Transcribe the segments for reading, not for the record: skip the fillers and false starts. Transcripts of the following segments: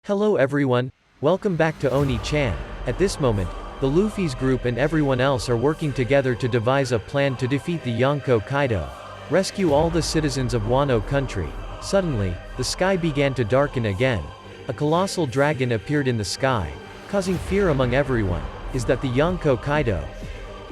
Hello everyone, welcome back to Oni-chan. At this moment, the Luffy's group and everyone else are working together to devise a plan to defeat the Yonko Kaido. Rescue all the citizens of Wano country. Suddenly, the sky began to darken again. A colossal dragon appeared in the sky, causing fear among everyone. Is that the Yonko Kaido?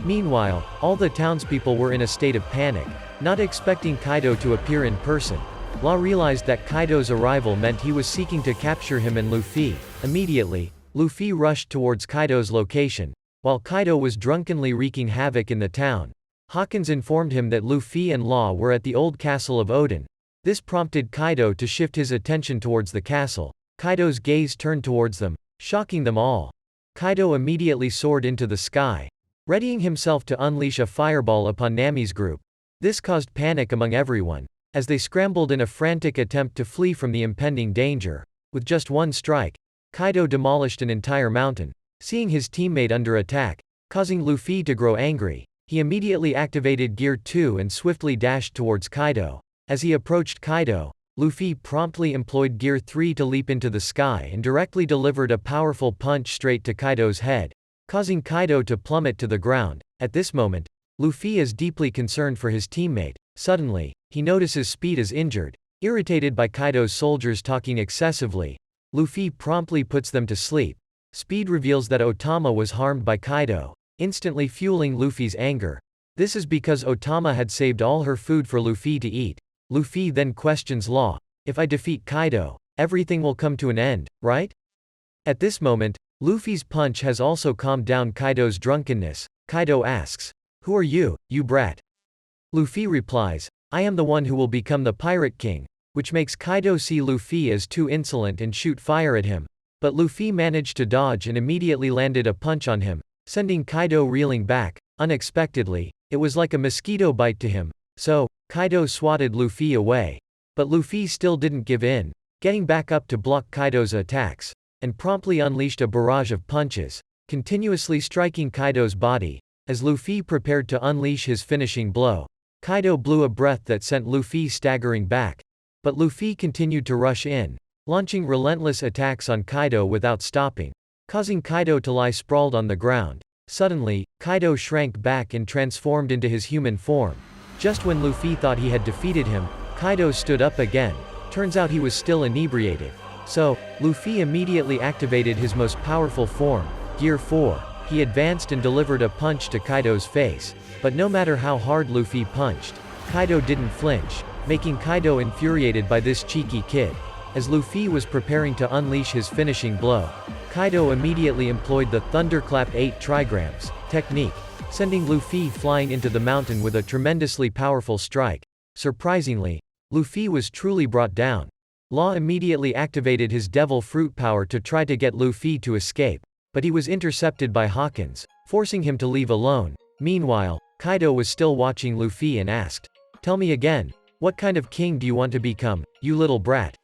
Meanwhile, all the townspeople were in a state of panic, not expecting Kaido to appear in person. Law realized that Kaido's arrival meant he was seeking to capture him and Luffy. Immediately, Luffy rushed towards Kaido's location. While Kaido was drunkenly wreaking havoc in the town, Hawkins informed him that Luffy and Law were at the old castle of Odin. This prompted Kaido to shift his attention towards the castle. Kaido's gaze turned towards them, shocking them all. Kaido immediately soared into the sky, readying himself to unleash a fireball upon Nami's group. This caused panic among everyone, as they scrambled in a frantic attempt to flee from the impending danger. With just one strike, Kaido demolished an entire mountain. Seeing his teammate under attack, causing Luffy to grow angry, he immediately activated Gear 2 and swiftly dashed towards Kaido. As he approached Kaido, Luffy promptly employed Gear 3 to leap into the sky and directly delivered a powerful punch straight to Kaido's head, causing Kaido to plummet to the ground. At this moment, Luffy is deeply concerned for his teammate. Suddenly, he notices Speed is injured. Irritated by Kaido's soldiers talking excessively, Luffy promptly puts them to sleep. Speed reveals that Otama was harmed by Kaido, instantly fueling Luffy's anger. This is because Otama had saved all her food for Luffy to eat. Luffy then questions Law. If I defeat Kaido, everything will come to an end, right? At this moment, Luffy's punch has also calmed down Kaido's drunkenness. Kaido asks, "Who are you, you brat?" Luffy replies, "I am the one who will become the Pirate King," which makes Kaido see Luffy as too insolent and shoot fire at him. But Luffy managed to dodge and immediately landed a punch on him, sending Kaido reeling back. Unexpectedly, it was like a mosquito bite to him. So, Kaido swatted Luffy away. But Luffy still didn't give in, getting back up to block Kaido's attacks, and promptly unleashed a barrage of punches, continuously striking Kaido's body. As Luffy prepared to unleash his finishing blow, Kaido blew a breath that sent Luffy staggering back. But Luffy continued to rush in, launching relentless attacks on Kaido without stopping, causing Kaido to lie sprawled on the ground. Suddenly, Kaido shrank back and transformed into his human form. Just when Luffy thought he had defeated him, Kaido stood up again. Turns out he was still inebriated. So, Luffy immediately activated his most powerful form, Gear 4. He advanced and delivered a punch to Kaido's face. But no matter how hard Luffy punched, Kaido didn't flinch, making Kaido infuriated by this cheeky kid. As Luffy was preparing to unleash his finishing blow, Kaido immediately employed the Thunderclap 8 trigrams technique, sending Luffy flying into the mountain with a tremendously powerful strike. Surprisingly, Luffy was truly brought down. Law immediately activated his devil fruit power to try to get Luffy to escape, but he was intercepted by Hawkins, forcing him to leave alone. Meanwhile, Kaido was still watching Luffy and asked, "Tell me again, what kind of king do you want to become, you little brat?"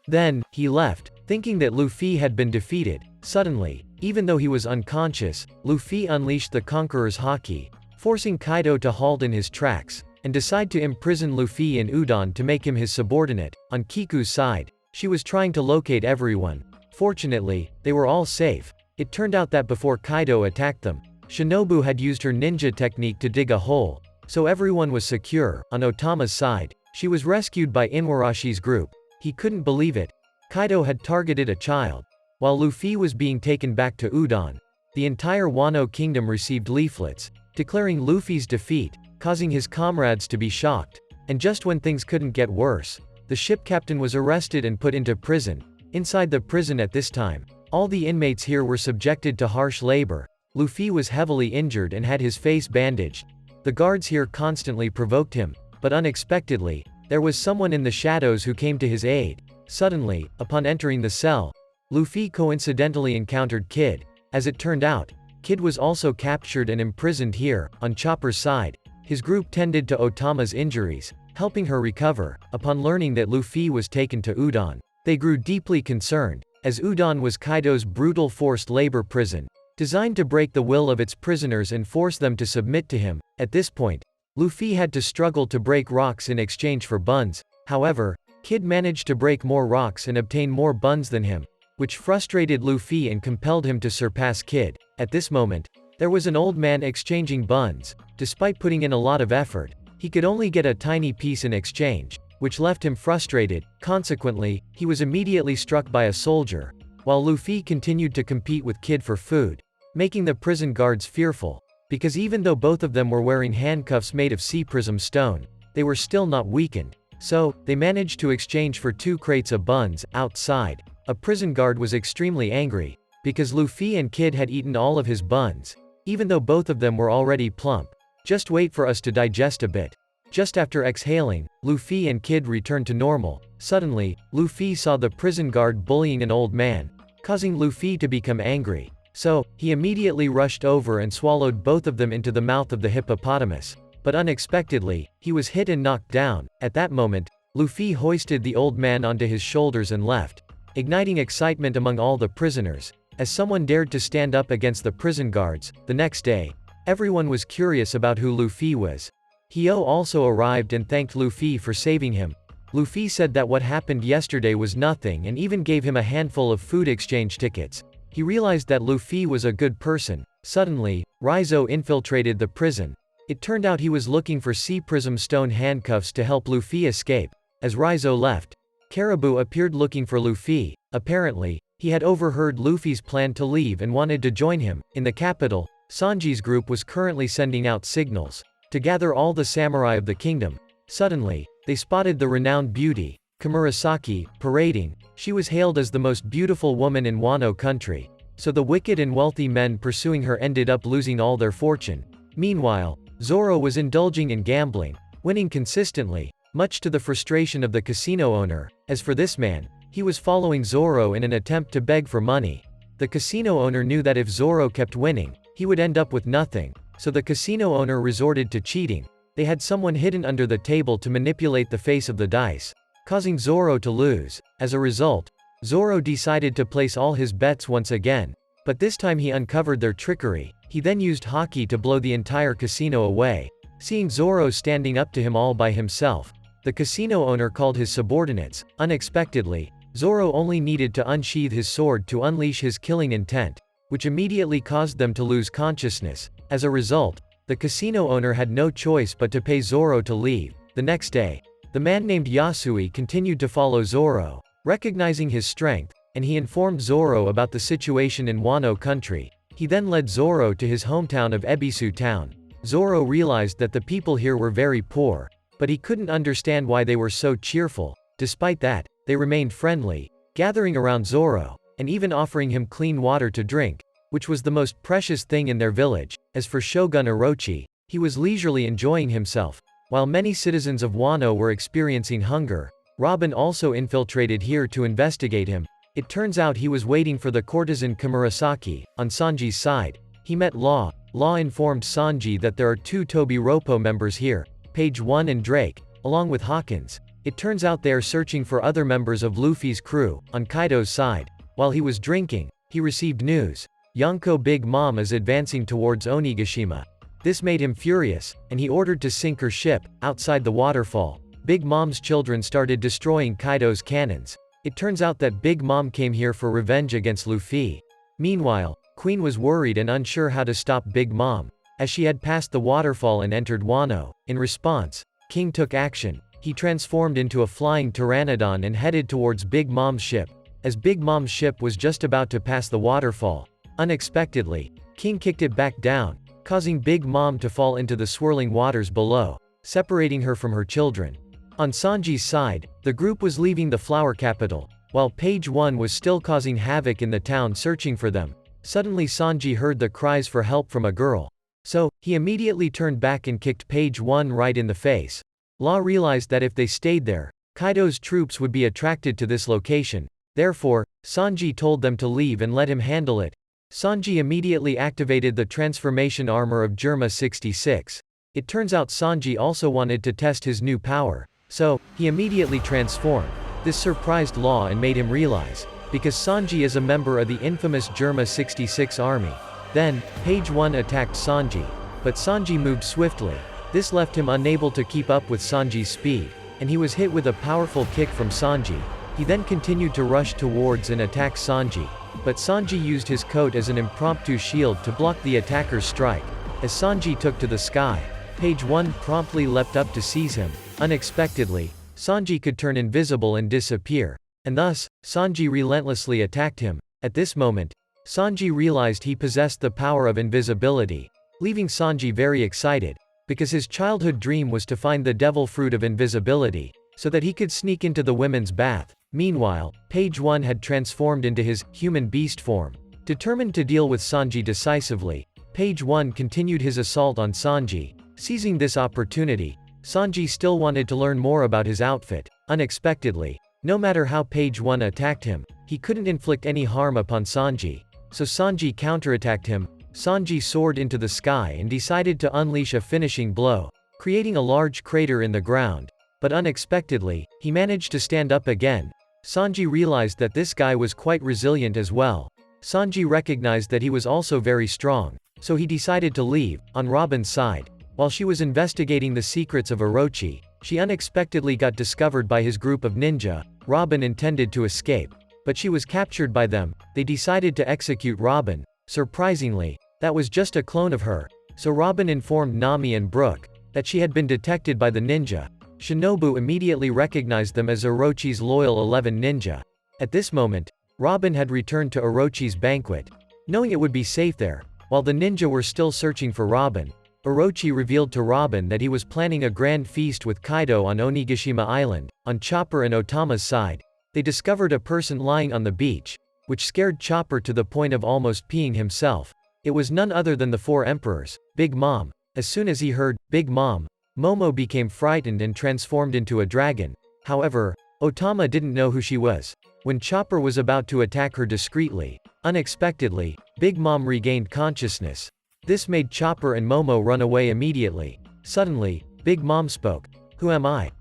Then, he left, thinking that Luffy had been defeated. Suddenly, even though he was unconscious, Luffy unleashed the Conqueror's Haki, forcing Kaido to halt in his tracks, and decide to imprison Luffy in Udon to make him his subordinate. On Kiku's side, she was trying to locate everyone. Fortunately, they were all safe. It turned out that before Kaido attacked them, Shinobu had used her ninja technique to dig a hole, so everyone was secure. On Otama's side, she was rescued by Inuarashi's group. He couldn't believe it. Kaido had targeted a child. While Luffy was being taken back to Udon, the entire Wano kingdom received leaflets, declaring Luffy's defeat, causing his comrades to be shocked. And just when things couldn't get worse, the ship captain was arrested and put into prison. Inside the prison at this time, all the inmates here were subjected to harsh labor. Luffy was heavily injured and had his face bandaged. The guards here constantly provoked him, but unexpectedly, there was someone in the shadows who came to his aid. Suddenly, upon entering the cell, Luffy coincidentally encountered Kid. As it turned out, Kid was also captured and imprisoned here. On Chopper's side, his group tended to Otama's injuries, helping her recover. Upon learning that Luffy was taken to Udon, they grew deeply concerned, as Udon was Kaido's brutal forced labor prison, designed to break the will of its prisoners and force them to submit to him. At this point, Luffy had to struggle to break rocks in exchange for buns. However, Kid managed to break more rocks and obtain more buns than him. which frustrated Luffy and compelled him to surpass Kid. At this moment, there was an old man exchanging buns. Despite putting in a lot of effort, he could only get a tiny piece in exchange, which left him frustrated. Consequently, he was immediately struck by a soldier, while Luffy continued to compete with Kid for food, making the prison guards fearful, because even though both of them were wearing handcuffs made of sea prism stone, they were still not weakened. So, they managed to exchange for 2 crates of buns. Outside, a prison guard was extremely angry, because Luffy and Kid had eaten all of his buns, even though both of them were already plump. Just wait for us to digest a bit. Just after exhaling, Luffy and Kid returned to normal. Suddenly, Luffy saw the prison guard bullying an old man, causing Luffy to become angry. So, he immediately rushed over and swallowed both of them into the mouth of the hippopotamus. But unexpectedly, he was hit and knocked down. At that moment, Luffy hoisted the old man onto his shoulders and left, igniting excitement among all the prisoners, as someone dared to stand up against the prison guards. The next day, everyone was curious about who Luffy was. Hio also arrived and thanked Luffy for saving him. Luffy said that what happened yesterday was nothing and even gave him a handful of food exchange tickets. He realized that Luffy was a good person. Suddenly, Raizo infiltrated the prison. It turned out he was looking for sea prism stone handcuffs to help Luffy escape. As Raizo left, Caribou appeared looking for Luffy. Apparently, he had overheard Luffy's plan to leave and wanted to join him. In the capital, Sanji's group was currently sending out signals to gather all the samurai of the kingdom. Suddenly, they spotted the renowned beauty, Komurasaki, parading. She was hailed as the most beautiful woman in Wano country. So the wicked and wealthy men pursuing her ended up losing all their fortune. Meanwhile, Zoro was indulging in gambling, winning consistently, much to the frustration of the casino owner. As for this man, he was following Zoro in an attempt to beg for money. The casino owner knew that if Zoro kept winning, he would end up with nothing, so the casino owner resorted to cheating. They had someone hidden under the table to manipulate the face of the dice, causing Zoro to lose. As a result, Zoro decided to place all his bets once again, but this time he uncovered their trickery. He then used Haki to blow the entire casino away. Seeing Zoro standing up to him all by himself, the casino owner called his subordinates. Unexpectedly, Zoro only needed to unsheath his sword to unleash his killing intent, which immediately caused them to lose consciousness. As a result, the casino owner had no choice but to pay Zoro to leave. The next day, the man named Yasui continued to follow Zoro, recognizing his strength, and he informed Zoro about the situation in Wano country. He then led Zoro to his hometown of Ebisu town. Zoro realized that the people here were very poor, but he couldn't understand why they were so cheerful. Despite that, they remained friendly, gathering around Zoro, and even offering him clean water to drink, which was the most precious thing in their village. As for Shogun Orochi, he was leisurely enjoying himself. While many citizens of Wano were experiencing hunger, Robin also infiltrated here to investigate him. It turns out he was waiting for the courtesan Komurasaki. On Sanji's side, he met Law. Law informed Sanji that there are 2 Tobi Roppo members here, Page 1 and Drake, along with Hawkins. It turns out they are searching for other members of Luffy's crew. On Kaido's side, while he was drinking, he received news. Yonko Big Mom is advancing towards Onigashima. This made him furious, and he ordered to sink her ship. Outside the waterfall, Big Mom's children started destroying Kaido's cannons. It turns out that Big Mom came here for revenge against Luffy. Meanwhile, Queen was worried and unsure how to stop Big Mom, as she had passed the waterfall and entered Wano. In response, King took action. He transformed into a flying pteranodon and headed towards Big Mom's ship. As Big Mom's ship was just about to pass the waterfall, unexpectedly, King kicked it back down, causing Big Mom to fall into the swirling waters below, separating her from her children. On Sanji's side, the group was leaving the flower capital, while Page 1 was still causing havoc in the town searching for them. Suddenly Sanji heard the cries for help from a girl. So, he immediately turned back and kicked Page 1 right in the face. Law realized that if they stayed there, Kaido's troops would be attracted to this location. Therefore, Sanji told them to leave and let him handle it. Sanji immediately activated the transformation armor of Germa 66. It turns out Sanji also wanted to test his new power. So, he immediately transformed. This surprised Law and made him realize, because Sanji is a member of the infamous Germa 66 army. Then, Page 1 attacked Sanji, but Sanji moved swiftly. This left him unable to keep up with Sanji's speed, and he was hit with a powerful kick from Sanji. He then continued to rush towards and attack Sanji, but Sanji used his coat as an impromptu shield to block the attacker's strike. As Sanji took to the sky, Page 1 promptly leapt up to seize him. Unexpectedly, Sanji could turn invisible and disappear, and thus, Sanji relentlessly attacked him. At this moment, Sanji realized he possessed the power of invisibility, leaving Sanji very excited, because his childhood dream was to find the devil fruit of invisibility, so that he could sneak into the women's bath. Meanwhile, Page 1 had transformed into his human beast form. Determined to deal with Sanji decisively, Page 1 continued his assault on Sanji. Seizing this opportunity, Sanji still wanted to learn more about his outfit. Unexpectedly, no matter how Page 1 attacked him, he couldn't inflict any harm upon Sanji. So Sanji counterattacked him. Sanji soared into the sky and decided to unleash a finishing blow, creating a large crater in the ground. But unexpectedly, he managed to stand up again. Sanji realized that this guy was quite resilient as well. Sanji recognized that he was also very strong, so he decided to leave. On Robin's side, while she was investigating the secrets of Orochi, she unexpectedly got discovered by his group of ninja. Robin intended to escape, but she was captured by them. They decided to execute Robin. Surprisingly, that was just a clone of her, so Robin informed Nami and Brook that she had been detected by the ninja. Shinobu immediately recognized them as Orochi's loyal 11 ninja. At this moment, Robin had returned to Orochi's banquet, knowing it would be safe there. While the ninja were still searching for Robin, Orochi revealed to Robin that he was planning a grand feast with Kaido on Onigashima Island. On Chopper and Otama's side, they discovered a person lying on the beach, which scared Chopper to the point of almost peeing himself. It was none other than the four emperors. Big Mom. As soon as he heard Big Mom, Momo became frightened and transformed into a dragon. However, Otama didn't know who she was. When Chopper was about to attack her discreetly, unexpectedly, Big Mom regained consciousness. This made Chopper and Momo run away immediately. Suddenly, Big Mom spoke. "Who am I?"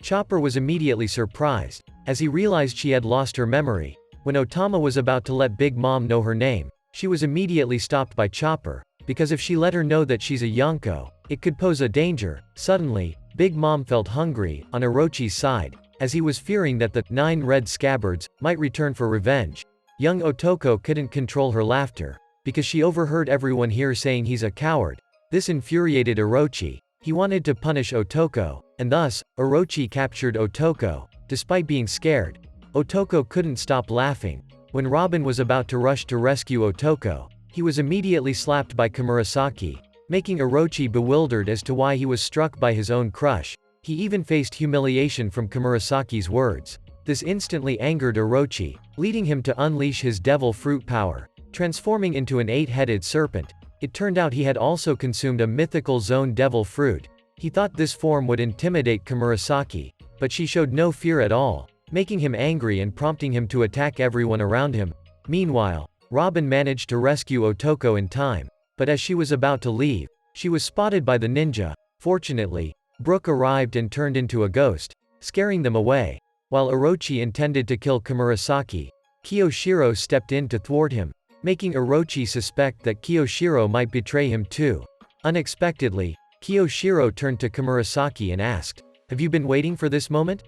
Chopper was immediately surprised, as he realized she had lost her memory. When Otama was about to let Big Mom know her name, she was immediately stopped by Chopper, because if she let her know that she's a Yonko, it could pose a danger. Suddenly, Big Mom felt hungry. On Orochi's side, as he was fearing that the 9 red scabbards might return for revenge, young Otoko couldn't control her laughter, because she overheard everyone here saying he's a coward. This infuriated Orochi. He wanted to punish Otoko, and thus, Orochi captured Otoko. Despite being scared, Otoko couldn't stop laughing. When Robin was about to rush to rescue Otoko, he was immediately slapped by Komurasaki, making Orochi bewildered as to why he was struck by his own crush. He even faced humiliation from Komurasaki's words. This instantly angered Orochi, leading him to unleash his devil fruit power, transforming into an 8-headed serpent. It turned out he had also consumed a mythical zone devil fruit. He thought this form would intimidate Komurasaki, but she showed no fear at all, making him angry and prompting him to attack everyone around him. Meanwhile, Robin managed to rescue Otoko in time, but as she was about to leave, she was spotted by the ninja. Fortunately, Brook arrived and turned into a ghost, scaring them away. While Orochi intended to kill Komurasaki, Kiyoshiro stepped in to thwart him, making Orochi suspect that Kiyoshiro might betray him too. Unexpectedly, Kiyoshiro turned to Komurasaki and asked, "Have you been waiting for this moment?"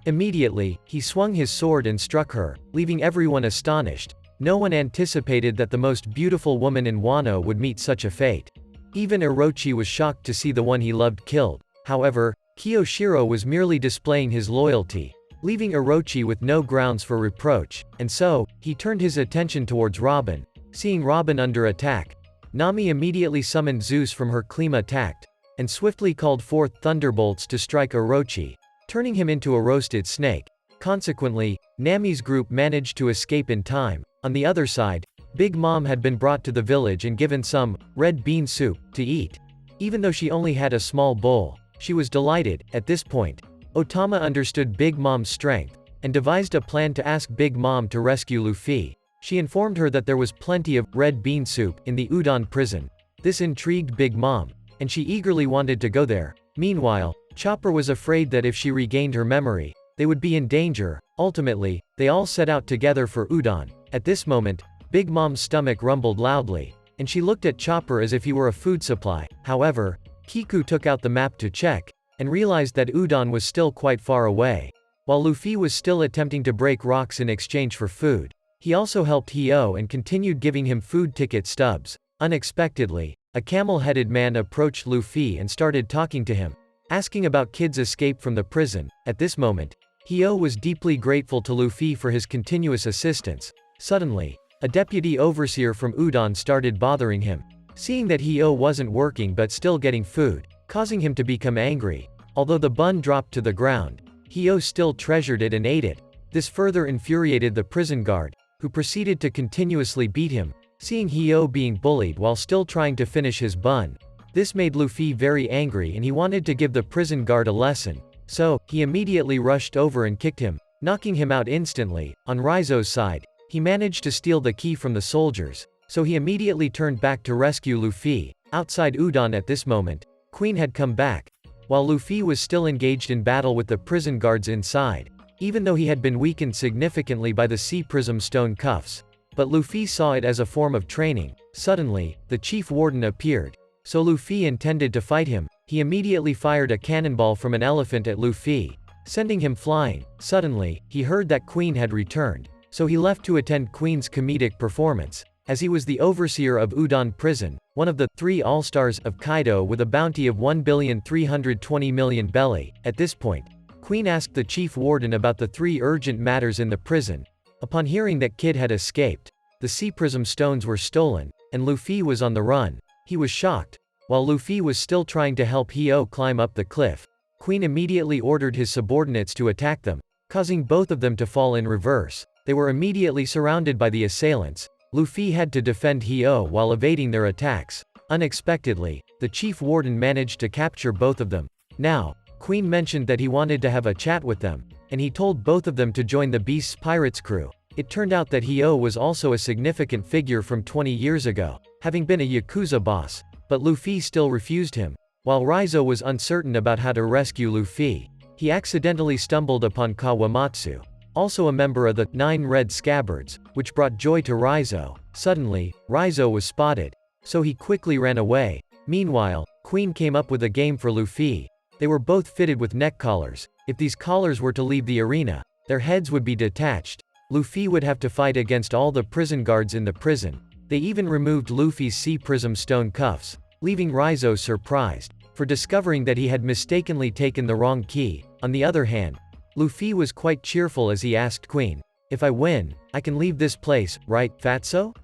Immediately, he swung his sword and struck her, leaving everyone astonished. No one anticipated that the most beautiful woman in Wano would meet such a fate. Even Orochi was shocked to see the one he loved killed. However, Kiyoshiro was merely displaying his loyalty, leaving Orochi with no grounds for reproach, and so, he turned his attention towards Robin. Seeing Robin under attack, Nami immediately summoned Zeus from her Klima tact, and swiftly called forth thunderbolts to strike Orochi, turning him into a roasted snake. Consequently, Nami's group managed to escape in time. On the other side, Big Mom had been brought to the village and given some red bean soup to eat. Even though she only had a small bowl, she was delighted. At this point, Otama understood Big Mom's strength, and devised a plan to ask Big Mom to rescue Luffy. She informed her that there was plenty of red bean soup in the Udon prison. This intrigued Big Mom, and she eagerly wanted to go there. Meanwhile, Chopper was afraid that if she regained her memory, they would be in danger. Ultimately, they all set out together for Udon. At this moment, Big Mom's stomach rumbled loudly, and she looked at Chopper as if he were a food supply. However, Kiku took out the map to check, and realized that Udon was still quite far away. While Luffy was still attempting to break rocks in exchange for food, he also helped Hio and continued giving him food ticket stubs. Unexpectedly, a camel-headed man approached Luffy and started talking to him, asking about Kid's escape from the prison. At this moment, Hio was deeply grateful to Luffy for his continuous assistance. Suddenly, a deputy overseer from Udon started bothering him, seeing that Hio wasn't working but still getting food, causing him to become angry. Although the bun dropped to the ground, Hio still treasured it and ate it. This further infuriated the prison guard, who proceeded to continuously beat him, seeing Hio being bullied while still trying to finish his bun. This made Luffy very angry and he wanted to give the prison guard a lesson, so he immediately rushed over and kicked him, knocking him out instantly. On Raizo's side, he managed to steal the key from the soldiers, so he immediately turned back to rescue Luffy. Outside Udon at this moment, Queen had come back, while Luffy was still engaged in battle with the prison guards inside, even though he had been weakened significantly by the sea prism stone cuffs. But Luffy saw it as a form of training. Suddenly, the chief warden appeared, so Luffy intended to fight him. He immediately fired a cannonball from an elephant at Luffy, sending him flying. Suddenly, he heard that Queen had returned, so he left to attend Queen's comedic performance. As he was the overseer of Udon Prison, one of the 3 all-stars of Kaido with a bounty of 1,320,000,000 belly. At this point, Queen asked the chief warden about the 3 urgent matters in the prison. Upon hearing that Kid had escaped, the sea prism stones were stolen, and Luffy was on the run, he was shocked. While Luffy was still trying to help Hio climb up the cliff, Queen immediately ordered his subordinates to attack them, causing both of them to fall in reverse. They were immediately surrounded by the assailants. Luffy had to defend Hio while evading their attacks. Unexpectedly, the chief warden managed to capture both of them. Now, Queen mentioned that he wanted to have a chat with them, and he told both of them to join the Beast's pirates crew. It turned out that Hio was also a significant figure from 20 years ago, having been a Yakuza boss, but Luffy still refused him. While Raizo was uncertain about how to rescue Luffy, he accidentally stumbled upon Kawamatsu, also a member of the 9 Red Scabbards, which brought joy to Raizo. Suddenly, Raizo was spotted, so he quickly ran away. Meanwhile, Queen came up with a game for Luffy. They were both fitted with neck collars. If these collars were to leave the arena, their heads would be detached. Luffy would have to fight against all the prison guards in the prison. They even removed Luffy's sea prism stone cuffs, leaving Raizo surprised for discovering that he had mistakenly taken the wrong key. On the other hand, Luffy was quite cheerful as he asked Queen, "If I win, I can leave this place, right, Fatso?"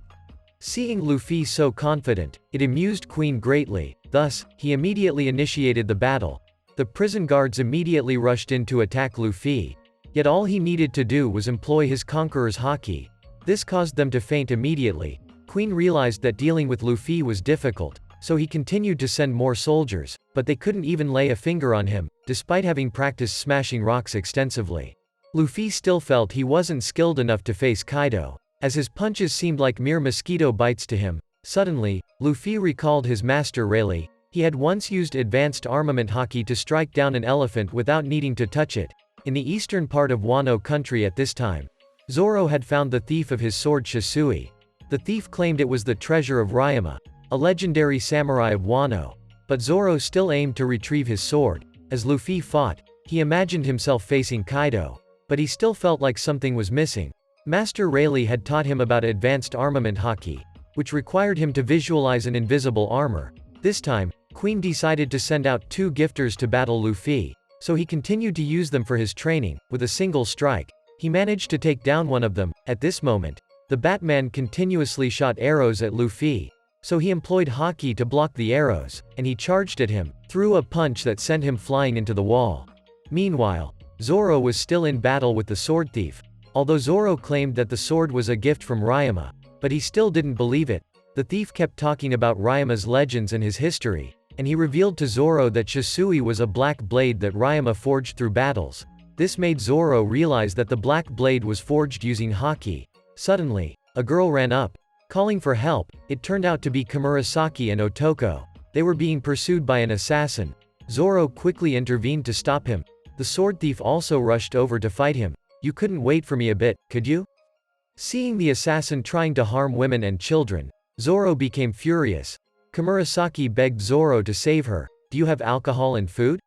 Seeing Luffy so confident, it amused Queen greatly. Thus, he immediately initiated the battle. The prison guards immediately rushed in to attack Luffy. Yet all he needed to do was employ his Conqueror's Haki. This caused them to faint immediately. Queen realized that dealing with Luffy was difficult, so he continued to send more soldiers, but they couldn't even lay a finger on him, despite having practiced smashing rocks extensively. Luffy still felt he wasn't skilled enough to face Kaido, as his punches seemed like mere mosquito bites to him. Suddenly, Luffy recalled his master Rayleigh. He had once used advanced armament Haki to strike down an elephant without needing to touch it. In the eastern part of Wano country at this time, Zoro had found the thief of his sword Shisui. The thief claimed it was the treasure of Ryama, a legendary samurai of Wano. But Zoro still aimed to retrieve his sword. As Luffy fought, he imagined himself facing Kaido, but he still felt like something was missing. Master Rayleigh had taught him about advanced armament Haki, which required him to visualize an invisible armor. This time, Queen decided to send out 2 gifters to battle Luffy, so he continued to use them for his training. With a single strike, he managed to take down one of them. At this moment, the Batman continuously shot arrows at Luffy, so he employed Haki to block the arrows, and he charged at him, threw a punch that sent him flying into the wall. Meanwhile, Zoro was still in battle with the sword thief. Although Zoro claimed that the sword was a gift from Ryama, but he still didn't believe it. The thief kept talking about Ryama's legends and his history, and he revealed to Zoro that Shisui was a black blade that Ryama forged through battles. This made Zoro realize that the black blade was forged using Haki. Suddenly, a girl ran up, calling for help. It turned out to be Komurasaki and Otoko. They were being pursued by an assassin. Zoro quickly intervened to stop him. The sword thief also rushed over to fight him. "You couldn't wait for me a bit, could you?" Seeing the assassin trying to harm women and children, Zoro became furious. Komurasaki begged Zoro to save her. "Do you have alcohol and food?"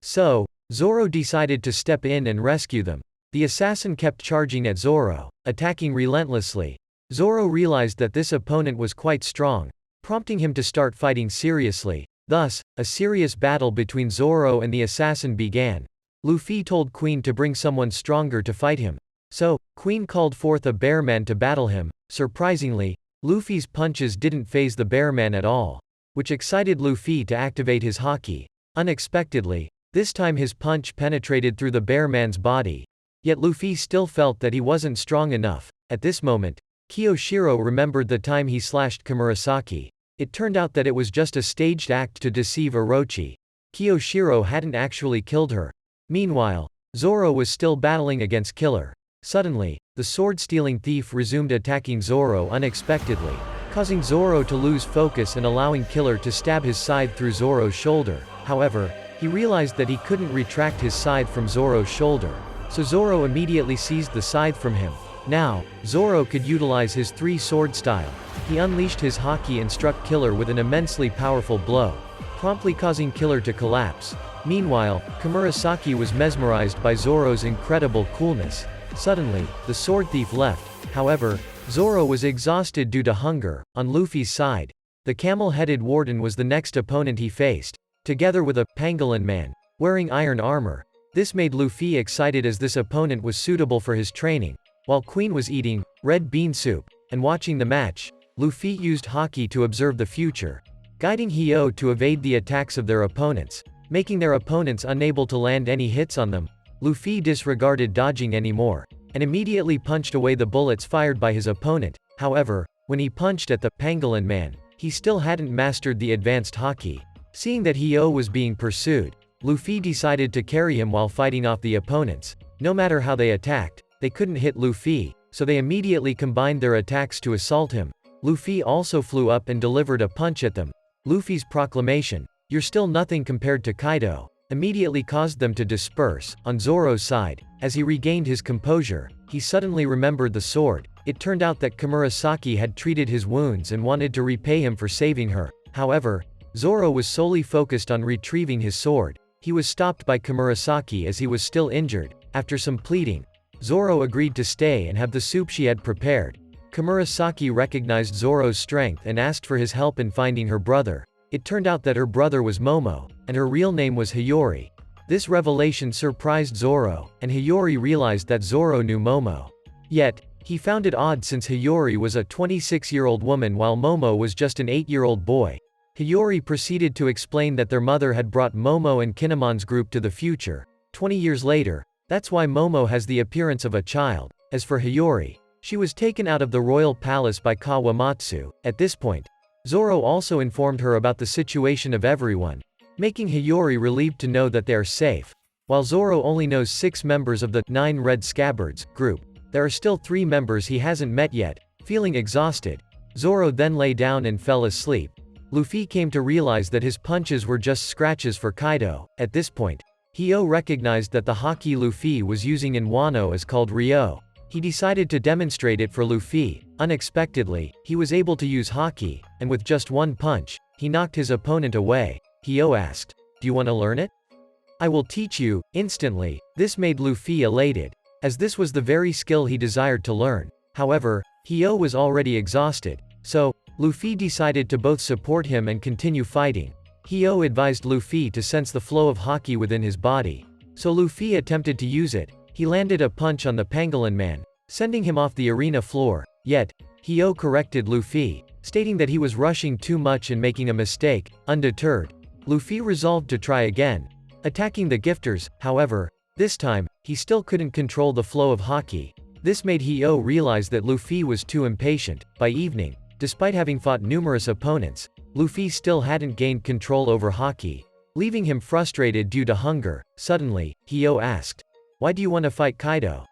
So, Zoro decided to step in and rescue them. The assassin kept charging at Zoro, attacking relentlessly. Zoro realized that this opponent was quite strong, prompting him to start fighting seriously. Thus, a serious battle between Zoro and the assassin began. Luffy told Queen to bring someone stronger to fight him. So, Queen called forth a bearman to battle him. Surprisingly, Luffy's punches didn't faze the bearman at all, which excited Luffy to activate his haki. Unexpectedly, this time his punch penetrated through the bearman's body. Yet Luffy still felt that he wasn't strong enough. At this moment, Kiyoshiro remembered the time he slashed Komurasaki. It turned out that it was just a staged act to deceive Orochi. Kiyoshiro hadn't actually killed her. Meanwhile, Zoro was still battling against Killer. Suddenly, the sword-stealing thief resumed attacking Zoro unexpectedly, causing Zoro to lose focus and allowing Killer to stab his scythe through Zoro's shoulder. However, he realized that he couldn't retract his scythe from Zoro's shoulder, so Zoro immediately seized the scythe from him. Now, Zoro could utilize his three-sword style. He unleashed his haki and struck Killer with an immensely powerful blow, promptly causing Killer to collapse. Meanwhile, Komurasaki was mesmerized by Zoro's incredible coolness. Suddenly, the sword thief left. However, Zoro was exhausted due to hunger. On Luffy's side, the camel-headed warden was the next opponent he faced, together with a pangolin man, wearing iron armor. This made Luffy excited as this opponent was suitable for his training. While Queen was eating red bean soup and watching the match, Luffy used haki to observe the future, guiding Hyo to evade the attacks of their opponents, making their opponents unable to land any hits on them. Luffy disregarded dodging anymore, and immediately punched away the bullets fired by his opponent. However, when he punched at the pangolin man, he still hadn't mastered the advanced haki. Seeing that Hyo was being pursued, Luffy decided to carry him while fighting off the opponents. No matter how they attacked, they couldn't hit Luffy, so they immediately combined their attacks to assault him. Luffy also flew up and delivered a punch at them. Luffy's proclamation, "You're still nothing compared to Kaido," immediately caused them to disperse. On Zoro's side, as he regained his composure, he suddenly remembered the sword. It turned out that Komurasaki had treated his wounds and wanted to repay him for saving her. However, Zoro was solely focused on retrieving his sword. He was stopped by Komurasaki as he was still injured. After some pleading, Zoro agreed to stay and have the soup she had prepared. Komurasaki recognized Zoro's strength and asked for his help in finding her brother. It turned out that her brother was Momo, and her real name was Hiyori. This revelation surprised Zoro, and Hiyori realized that Zoro knew Momo. Yet, he found it odd since Hiyori was a 26-year-old woman while Momo was just an 8-year-old boy. Hiyori proceeded to explain that their mother had brought Momo and Kinemon's group to the future. 20 years later, that's why Momo has the appearance of a child. As for Hiyori, she was taken out of the royal palace by Kawamatsu. At this point, Zoro also informed her about the situation of everyone, making Hiyori relieved to know that they are safe. While Zoro only knows 6 members of the 9 Red Scabbards group, there are still 3 members he hasn't met yet. Feeling exhausted, Zoro then lay down and fell asleep. Luffy came to realize that his punches were just scratches for Kaido. At this point, Hyo recognized that the haki Luffy was using in Wano is called Ryo. He decided to demonstrate it for Luffy. Unexpectedly, he was able to use haki, and with just one punch, he knocked his opponent away. Hyo asked, "Do you want to learn it?" "I will teach you." Instantly, this made Luffy elated, as this was the very skill he desired to learn. However, Hyo was already exhausted, so Luffy decided to both support him and continue fighting. Hyo advised Luffy to sense the flow of haki within his body, so Luffy attempted to use it. He landed a punch on the pangolin man, sending him off the arena floor. Yet, Hyo corrected Luffy, stating that he was rushing too much and making a mistake. Undeterred, Luffy resolved to try again, attacking the gifters. However, this time, he still couldn't control the flow of haki. This made Hyo realize that Luffy was too impatient. By evening, despite having fought numerous opponents, Luffy still hadn't gained control over haki, leaving him frustrated due to hunger. Suddenly, Hyo asked, "Why do you want to fight Kaido?"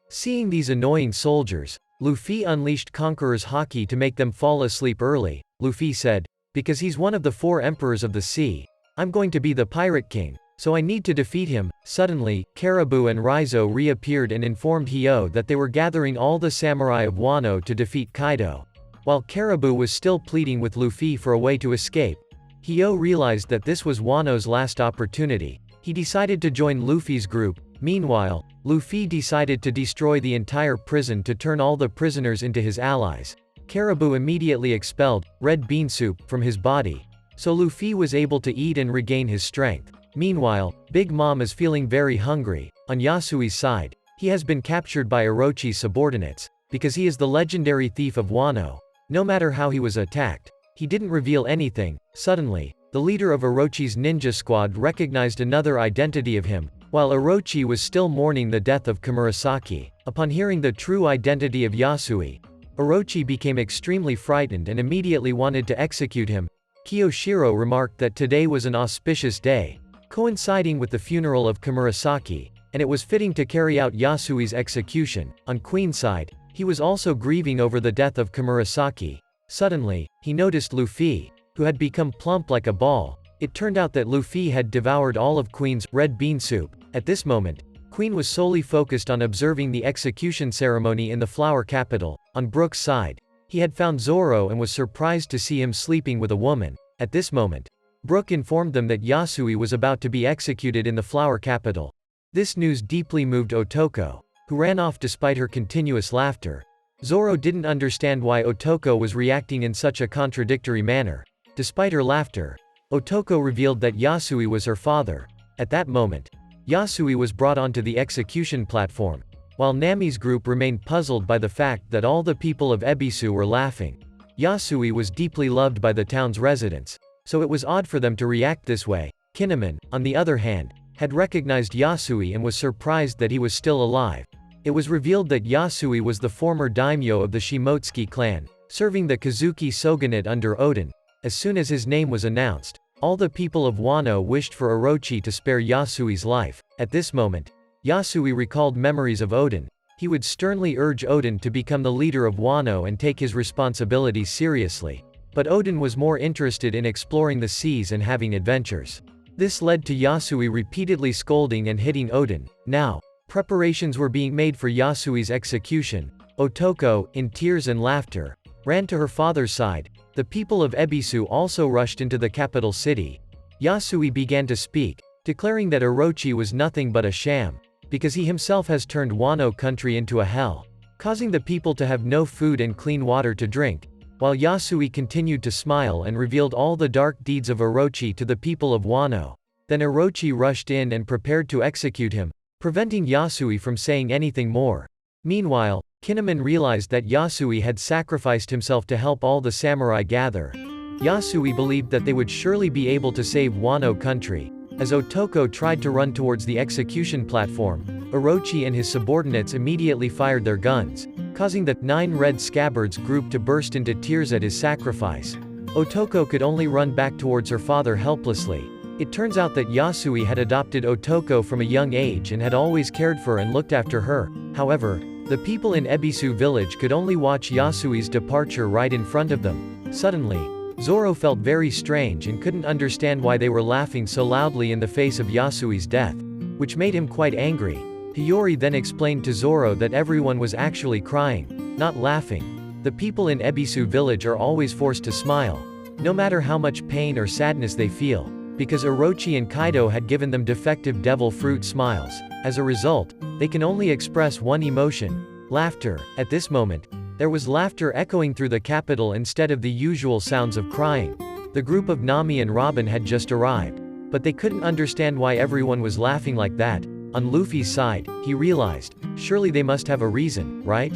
Seeing these annoying soldiers, Luffy unleashed Conqueror's haki to make them fall asleep early. Luffy said, "Because he's one of the 4 emperors of the sea. I'm going to be the Pirate King, so I need to defeat him." Suddenly, Caribou and Raizo reappeared and informed Hyo that they were gathering all the samurai of Wano to defeat Kaido. While Caribou was still pleading with Luffy for a way to escape, Hyo realized that this was Wano's last opportunity. He decided to join Luffy's group. Meanwhile, Luffy decided to destroy the entire prison to turn all the prisoners into his allies. Caribou immediately expelled red bean soup from his body, so Luffy was able to eat and regain his strength. Meanwhile, Big Mom is feeling very hungry. On Yasui's side, he has been captured by Orochi's subordinates, because he is the legendary thief of Wano. No matter how he was attacked, he didn't reveal anything. Suddenly, the leader of Orochi's ninja squad recognized another identity of him, while Orochi was still mourning the death of Komurasaki. Upon hearing the true identity of Yasui, Orochi became extremely frightened and immediately wanted to execute him. Kiyoshiro remarked that today was an auspicious day, coinciding with the funeral of Komurasaki, and it was fitting to carry out Yasui's execution. On Queen's side, he was also grieving over the death of Komurasaki. Suddenly, he noticed Luffy, who had become plump like a ball. It turned out that Luffy had devoured all of Queen's red bean soup. At this moment, Queen was solely focused on observing the execution ceremony in the Flower Capital. On Brook's side, he had found Zoro and was surprised to see him sleeping with a woman. At this moment, Brook informed them that Yasui was about to be executed in the Flower Capital. This news deeply moved Otoko, who ran off despite her continuous laughter. Zoro didn't understand why Otoko was reacting in such a contradictory manner. Despite her laughter, Otoko revealed that Yasui was her father. At that moment, Yasui was brought onto the execution platform, while Nami's group remained puzzled by the fact that all the people of Ebisu were laughing. Yasui was deeply loved by the town's residents, so it was odd for them to react this way. Kinemon, on the other hand, had recognized Yasui and was surprised that he was still alive. It was revealed that Yasui was the former daimyo of the Shimotsuki clan, serving the Kazuki shogunate under Oden. As soon as his name was announced, all the people of Wano wished for Orochi to spare Yasui's life. At this moment, Yasui recalled memories of Oden. He would sternly urge Oden to become the leader of Wano and take his responsibilities seriously. But Oden was more interested in exploring the seas and having adventures. This led to Yasui repeatedly scolding and hitting Oden. Now, preparations were being made for Yasui's execution. Otoko, in tears and laughter, ran to her father's side. The people of Ebisu also rushed into the capital city. Yasui began to speak, declaring that Orochi was nothing but a sham, because he himself has turned Wano country into a hell, causing the people to have no food and clean water to drink. While Yasui continued to smile and revealed all the dark deeds of Orochi to the people of Wano, then Orochi rushed in and prepared to execute him, preventing Yasui from saying anything more. Meanwhile, Kinemon realized that Yasui had sacrificed himself to help all the samurai gather. Yasui believed that they would surely be able to save Wano country. As Otoko tried to run towards the execution platform, Orochi and his subordinates immediately fired their guns, causing the 9 Red Scabbards group to burst into tears at his sacrifice. Otoko could only run back towards her father helplessly. It turns out that Yasui had adopted Otoko from a young age and had always cared for and looked after her. However, the people in Ebisu village could only watch Yasui's departure right in front of them. Suddenly, Zoro felt very strange and couldn't understand why they were laughing so loudly in the face of Yasui's death, which made him quite angry. Hiyori then explained to Zoro that everyone was actually crying, not laughing. The people in Ebisu village are always forced to smile, no matter how much pain or sadness they feel, because Orochi and Kaido had given them defective devil fruit smiles. As a result, they can only express one emotion: laughter. At this moment, there was laughter echoing through the capital instead of the usual sounds of crying. The group of Nami and Robin had just arrived, but they couldn't understand why everyone was laughing like that. On Luffy's side, he realized, surely they must have a reason, right?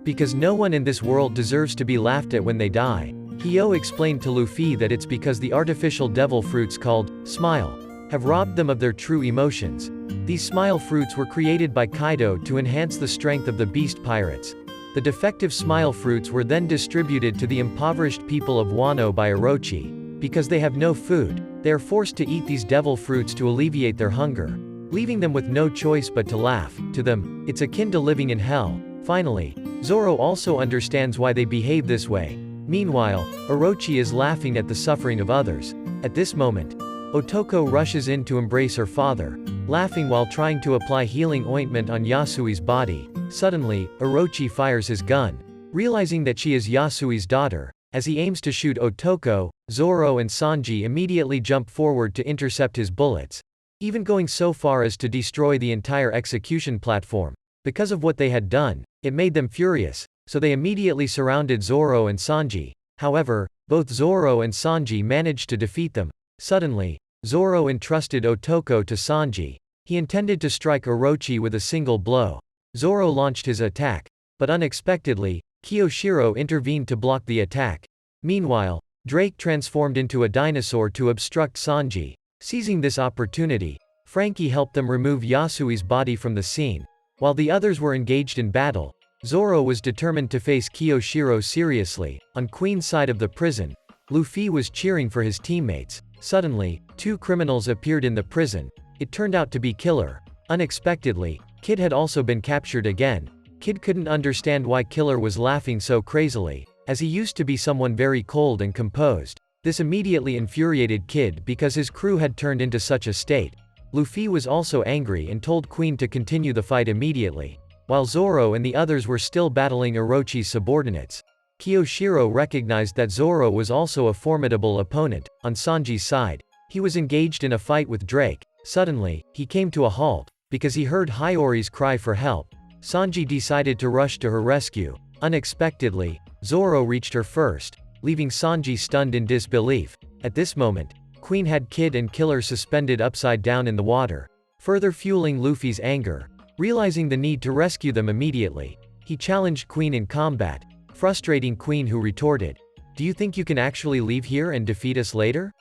Because no one in this world deserves to be laughed at when they die. Hyo explained to Luffy that it's because the artificial devil fruits called Smile have robbed them of their true emotions. These Smile fruits were created by Kaido to enhance the strength of the beast pirates. The defective Smile fruits were then distributed to the impoverished people of Wano by Orochi. Because they have no food, they are forced to eat these devil fruits to alleviate their hunger, leaving them with no choice but to laugh. To them, it's akin to living in hell. Finally, Zoro also understands why they behave this way. Meanwhile, Orochi is laughing at the suffering of others. At this moment, Otoko rushes in to embrace her father, laughing while trying to apply healing ointment on Yasui's body. Suddenly, Orochi fires his gun, realizing that she is Yasui's daughter. As he aims to shoot Otoko, Zoro and Sanji immediately jump forward to intercept his bullets. even going so far as to destroy the entire execution platform. Because of what they had done, it made them furious, so they immediately surrounded Zoro and Sanji. However, both Zoro and Sanji managed to defeat them. Suddenly, Zoro entrusted Otoko to Sanji. He intended to strike Orochi with a single blow. Zoro launched his attack, but unexpectedly, Kiyoshiro intervened to block the attack. Meanwhile, Drake transformed into a dinosaur to obstruct Sanji. Seizing this opportunity, Franky helped them remove Yasui's body from the scene. While the others were engaged in battle, Zoro was determined to face Kiyoshiro seriously. On Queen's side of the prison, Luffy was cheering for his teammates. Suddenly, two criminals appeared in the prison. It turned out to be Killer. Unexpectedly, Kid had also been captured again. Kid couldn't understand why Killer was laughing so crazily, as he used to be someone very cold and composed. This immediately infuriated Kid because his crew had turned into such a state. Luffy was also angry and told Queen to continue the fight immediately. While Zoro and the others were still battling Orochi's subordinates, Kiyoshiro recognized that Zoro was also a formidable opponent. On Sanji's side, he was engaged in a fight with Drake. Suddenly, he came to a halt, because he heard Hiyori's cry for help. Sanji decided to rush to her rescue. Unexpectedly, Zoro reached her first, leaving Sanji stunned in disbelief. At this moment, Queen had Kid and Killer suspended upside down in the water, further fueling Luffy's anger. Realizing the need to rescue them immediately, he challenged Queen in combat, frustrating Queen, who retorted, "Do you think you can actually leave here and defeat us later?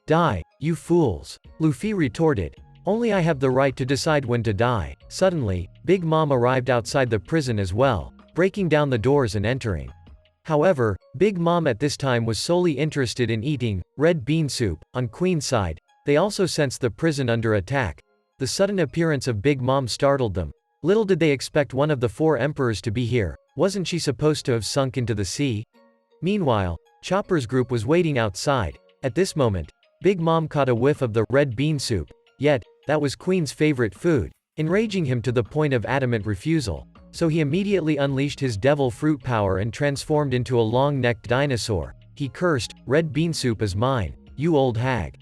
Die, you fools." Luffy retorted, "Only I have the right to decide when to die." Suddenly, Big Mom arrived outside the prison as well, breaking down the doors and entering. However, Big Mom at this time was solely interested in eating red bean soup. On Queen's side, they also sensed the prison under attack. The sudden appearance of Big Mom startled them. Little did they expect one of the four emperors to be here. Wasn't she supposed to have sunk into the sea? Meanwhile, Chopper's group was waiting outside. At this moment, Big Mom caught a whiff of the red bean soup. Yet, that was Queen's favorite food, enraging him to the point of adamant refusal. So he immediately unleashed his devil fruit power and transformed into a long-necked dinosaur. He cursed, "Red bean soup is mine, you old hag."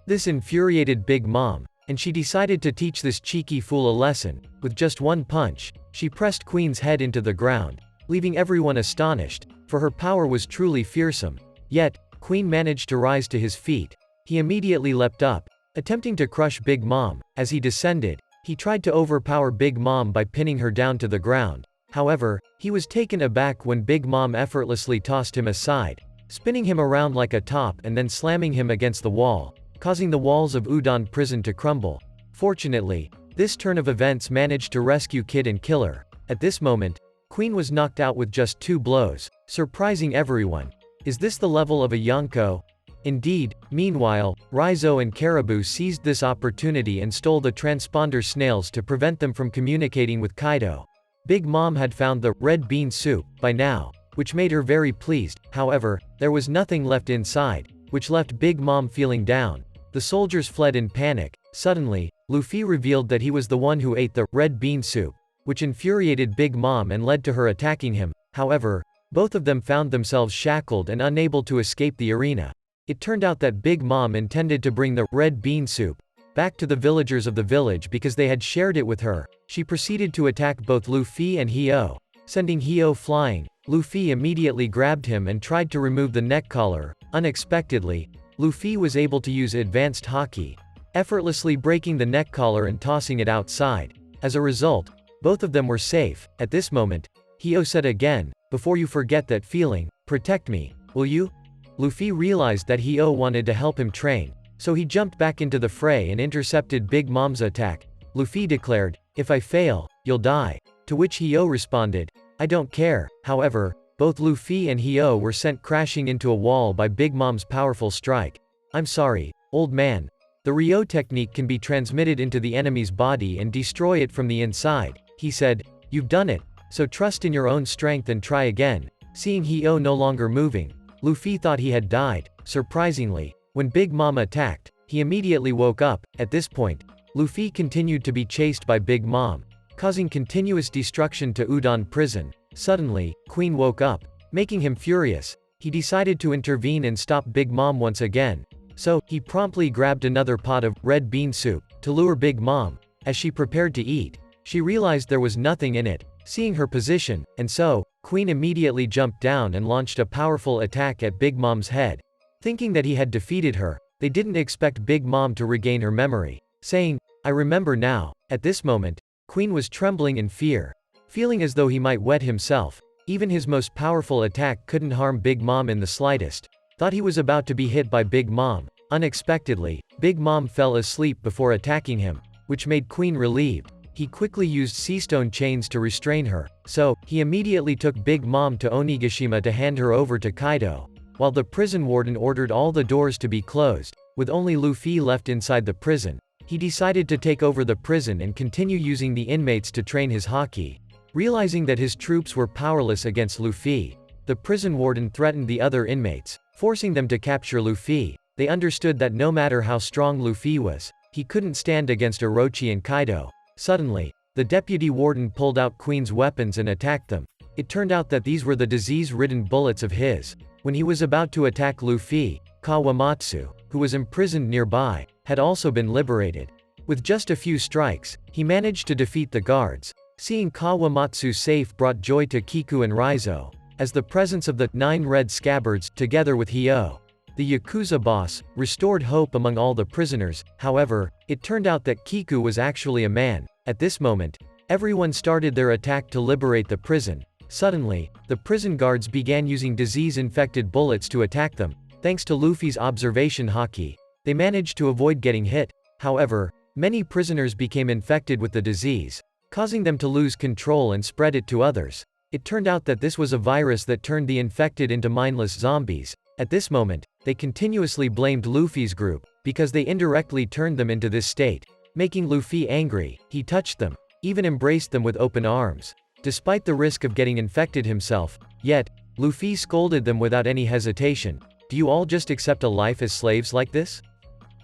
This infuriated Big Mom, and she decided to teach this cheeky fool a lesson. With just one punch, she pressed Queen's head into the ground, leaving everyone astonished, for her power was truly fearsome. Yet, Queen managed to rise to his feet. He immediately leapt up, attempting to crush Big Mom. As he descended, he tried to overpower Big Mom by pinning her down to the ground. However, he was taken aback when Big Mom effortlessly tossed him aside, spinning him around like a top and then slamming him against the wall, causing the walls of Udon Prison to crumble. Fortunately, this turn of events managed to rescue Kid and Killer. At this moment, Queen was knocked out with just 2 blows, surprising everyone. Is this the level of a Yonko? Indeed. Meanwhile, Raizo and Caribou seized this opportunity and stole the transponder snails to prevent them from communicating with Kaido. Big Mom had found the red bean soup by now, which made her very pleased. However, there was nothing left inside, which left Big Mom feeling down. The soldiers fled in panic. Suddenly, Luffy revealed that he was the one who ate the red bean soup, which infuriated Big Mom and led to her attacking him. However, both of them found themselves shackled and unable to escape the arena. It turned out that Big Mom intended to bring the red bean soup back to the villagers of the village because they had shared it with her. She proceeded to attack both Luffy and Hio, sending Hio flying. Luffy immediately grabbed him and tried to remove the neck collar. Unexpectedly, Luffy was able to use advanced haki, effortlessly breaking the neck collar and tossing it outside. As a result, both of them were safe. At this moment, Hio said again, "Before you forget that feeling, protect me, will you?" Luffy realized that Hio wanted to help him train, so he jumped back into the fray and intercepted Big Mom's attack. Luffy declared, "If I fail, you'll die." To which Hio responded, "I don't care." However, both Luffy and Hio were sent crashing into a wall by Big Mom's powerful strike. "I'm sorry, old man. The Ryo technique can be transmitted into the enemy's body and destroy it from the inside," he said. "You've done it, so trust in your own strength and try again." Seeing Hio no longer moving, Luffy thought he had died. Surprisingly, when Big Mom attacked, he immediately woke up. At this point, Luffy continued to be chased by Big Mom, causing continuous destruction to Udon Prison. Suddenly, Queen woke up, making him furious. He decided to intervene and stop Big Mom once again. So, he promptly grabbed another pot of red bean soup to lure Big Mom. As she prepared to eat, she realized there was nothing in it, seeing her position, and so, Queen immediately jumped down and launched a powerful attack at Big Mom's head. Thinking that he had defeated her, they didn't expect Big Mom to regain her memory, saying, "I remember now." At this moment, Queen was trembling in fear, feeling as though he might wet himself. Even his most powerful attack couldn't harm Big Mom in the slightest. Thought he was about to be hit by Big Mom. Unexpectedly, Big Mom fell asleep before attacking him, which made Queen relieved. He quickly used seastone chains to restrain her, so, he immediately took Big Mom to Onigashima to hand her over to Kaido, while the prison warden ordered all the doors to be closed. With only Luffy left inside the prison, he decided to take over the prison and continue using the inmates to train his haki. Realizing that his troops were powerless against Luffy, the prison warden threatened the other inmates, forcing them to capture Luffy. They understood that no matter how strong Luffy was, he couldn't stand against Orochi and Kaido. Suddenly, the deputy warden pulled out Queen's weapons and attacked them. It turned out that these were the disease-ridden bullets of his. When he was about to attack Luffy, Kawamatsu, who was imprisoned nearby, had also been liberated. With just a few strikes, he managed to defeat the guards. Seeing Kawamatsu safe brought joy to Kiku and Raizo, as the presence of the 9 red scabbards, together with Hyo, the Yakuza boss, restored hope among all the prisoners. However, it turned out that Kiku was actually a man. At this moment, everyone started their attack to liberate the prison. Suddenly, the prison guards began using disease-infected bullets to attack them. Thanks to Luffy's observation haki, they managed to avoid getting hit. However, many prisoners became infected with the disease, causing them to lose control and spread it to others. It turned out that this was a virus that turned the infected into mindless zombies. At this moment, they continuously blamed Luffy's group, because they indirectly turned them into this state. Making Luffy angry, he touched them, even embraced them with open arms. Despite the risk of getting infected himself, yet, Luffy scolded them without any hesitation. "Do you all just accept a life as slaves like this?"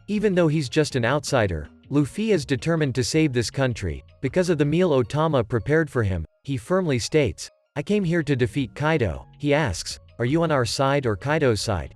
Even though he's just an outsider, Luffy is determined to save this country. Because of the meal Otama prepared for him, he firmly states, "I came here to defeat Kaido." He asks, "Are you on our side or Kaido's side?"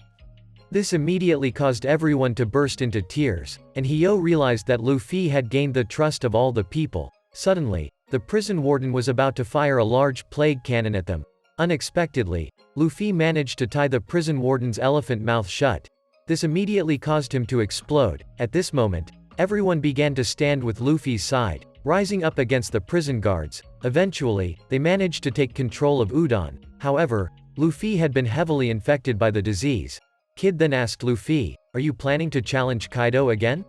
This immediately caused everyone to burst into tears, and Hyo realized that Luffy had gained the trust of all the people. Suddenly, the prison warden was about to fire a large plague cannon at them. Unexpectedly, Luffy managed to tie the prison warden's elephant mouth shut. This immediately caused him to explode. At this moment, everyone began to stand with Luffy's side, rising up against the prison guards. Eventually, they managed to take control of Udon. However, Luffy had been heavily infected by the disease. Kid then asked Luffy, "Are you planning to challenge Kaido again?"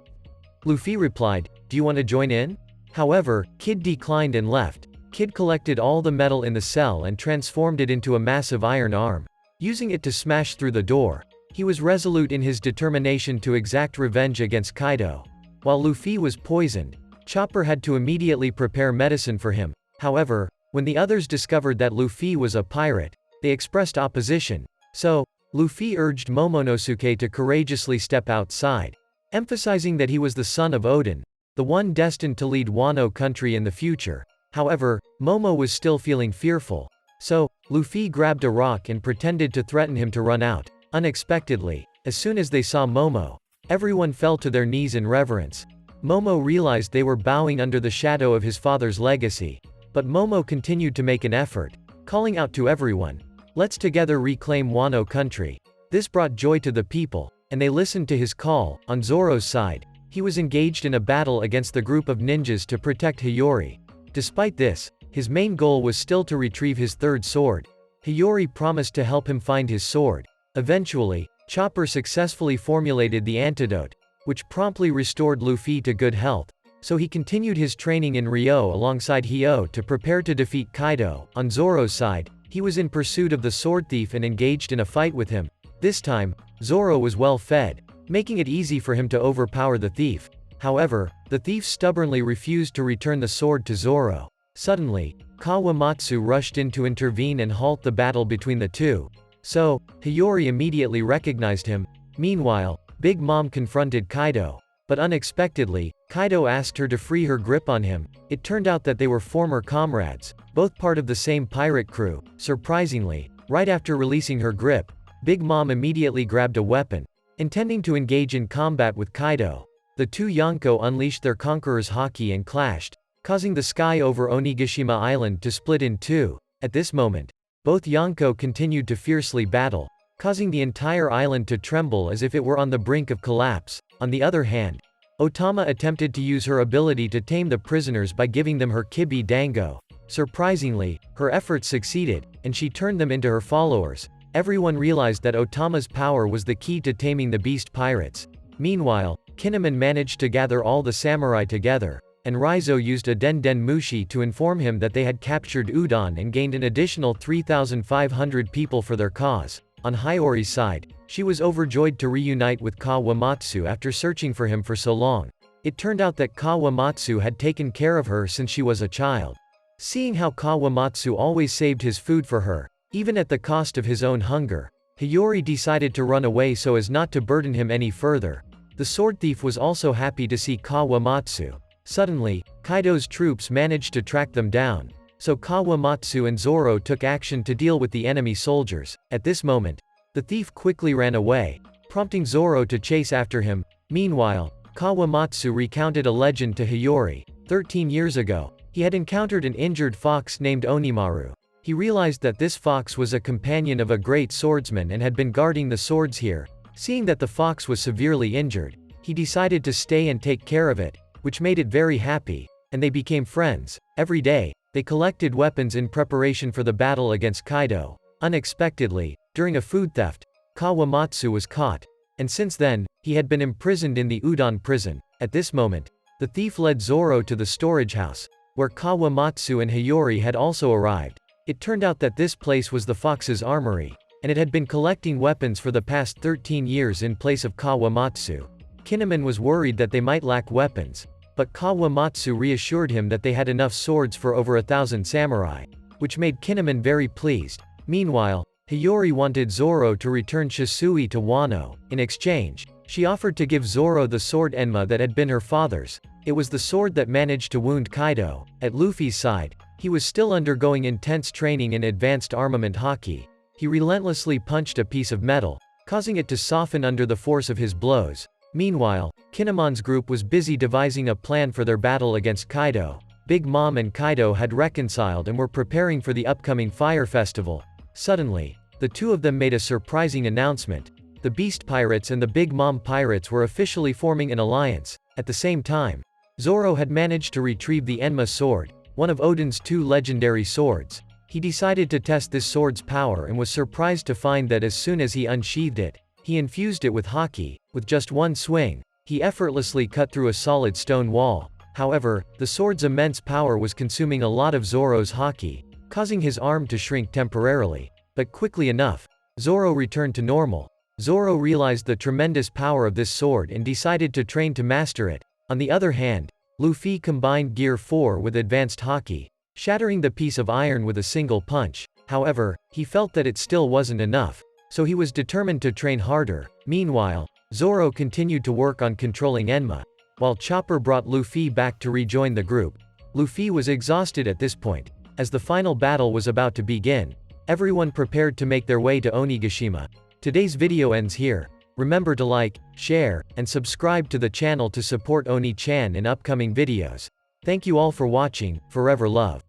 Luffy replied, "Do you want to join in?" However, Kid declined and left. Kid collected all the metal in the cell and transformed it into a massive iron arm. Using it to smash through the door, he was resolute in his determination to exact revenge against Kaido. While Luffy was poisoned, Chopper had to immediately prepare medicine for him. However, when the others discovered that Luffy was a pirate, they expressed opposition. So, Luffy urged Momonosuke to courageously step outside, emphasizing that he was the son of Odin, the one destined to lead Wano country in the future. However, Momo was still feeling fearful. So, Luffy grabbed a rock and pretended to threaten him to run out. Unexpectedly, as soon as they saw Momo, everyone fell to their knees in reverence. Momo realized they were bowing under the shadow of his father's legacy. But Momo continued to make an effort, calling out to everyone, "Let's together reclaim Wano country." This brought joy to the people, and they listened to his call. On Zoro's side, he was engaged in a battle against the group of ninjas to protect Hiyori. Despite this, his main goal was still to retrieve his third sword. Hiyori promised to help him find his sword. Eventually, Chopper successfully formulated the antidote, which promptly restored Luffy to good health. So he continued his training in Rio alongside Hyo to prepare to defeat Kaido. On Zoro's side, he was in pursuit of the sword thief and engaged in a fight with him. This time, Zoro was well fed, making it easy for him to overpower the thief. However, the thief stubbornly refused to return the sword to Zoro. Suddenly, Kawamatsu rushed in to intervene and halt the battle between the two. So, Hiyori immediately recognized him. Meanwhile, Big Mom confronted Kaido. But unexpectedly, Kaido asked her to free her grip on him. It turned out that they were former comrades, both part of the same pirate crew. Surprisingly, right after releasing her grip, Big Mom immediately grabbed a weapon. Intending to engage in combat with Kaido, the two Yonko unleashed their conqueror's haki and clashed, causing the sky over Onigashima Island to split in two. At this moment, both Yonko continued to fiercely battle, causing the entire island to tremble as if it were on the brink of collapse. On the other hand, Otama attempted to use her ability to tame the prisoners by giving them her Kibi Dango. Surprisingly, her efforts succeeded, and she turned them into her followers. Everyone realized that Otama's power was the key to taming the beast pirates. Meanwhile, Kinemon managed to gather all the samurai together, and Raizo used a Den Mushi to inform him that they had captured Udon and gained an additional 3,500 people for their cause. On Hiyori's side, she was overjoyed to reunite with Kawamatsu after searching for him for so long. It turned out that Kawamatsu had taken care of her since she was a child. Seeing how Kawamatsu always saved his food for her, even at the cost of his own hunger, Hiyori decided to run away so as not to burden him any further. The sword thief was also happy to see Kawamatsu. Suddenly, Kaido's troops managed to track them down, so Kawamatsu and Zoro took action to deal with the enemy soldiers. At this moment, the thief quickly ran away, prompting Zoro to chase after him. Meanwhile, Kawamatsu recounted a legend to Hiyori. 13 years ago, he had encountered an injured fox named Onimaru. He realized that this fox was a companion of a great swordsman and had been guarding the swords here. Seeing that the fox was severely injured, he decided to stay and take care of it, which made it very happy, and they became friends. Every day, they collected weapons in preparation for the battle against Kaido. Unexpectedly, during a food theft, Kawamatsu was caught, and since then, he had been imprisoned in the Udon prison. At this moment, the thief led Zoro to the storage house, where Kawamatsu and Hiyori had also arrived. It turned out that this place was the fox's armory, and it had been collecting weapons for the past 13 years in place of Kawamatsu. Kinemon was worried that they might lack weapons, but Kawamatsu reassured him that they had enough swords for over 1,000 samurai, which made Kinemon very pleased. Meanwhile, Hiyori wanted Zoro to return Shisui to Wano. In exchange, she offered to give Zoro the sword Enma that had been her father's. It was the sword that managed to wound Kaido. At Luffy's side, he was still undergoing intense training in advanced armament haki. He relentlessly punched a piece of metal, causing it to soften under the force of his blows. Meanwhile, Kinemon's group was busy devising a plan for their battle against Kaido. Big Mom and Kaido had reconciled and were preparing for the upcoming Fire Festival. Suddenly, the two of them made a surprising announcement. The Beast Pirates and the Big Mom Pirates were officially forming an alliance. At the same time, Zoro had managed to retrieve the Enma sword, one of Odin's two legendary swords. He decided to test this sword's power and was surprised to find that as soon as he unsheathed it, he infused it with haki. With just one swing, he effortlessly cut through a solid stone wall. However, the sword's immense power was consuming a lot of Zoro's haki, causing his arm to shrink temporarily. But quickly enough, Zoro returned to normal. Zoro realized the tremendous power of this sword and decided to train to master it. On the other hand, Luffy combined Gear 4 with advanced haki, shattering the piece of iron with a single punch. However, he felt that it still wasn't enough, so he was determined to train harder. Meanwhile, Zoro continued to work on controlling Enma, while Chopper brought Luffy back to rejoin the group. Luffy was exhausted at this point. As the final battle was about to begin, everyone prepared to make their way to Onigashima. Today's video ends here. Remember to like, share, and subscribe to the channel to support Oni-chan in upcoming videos. Thank you all for watching. Forever love.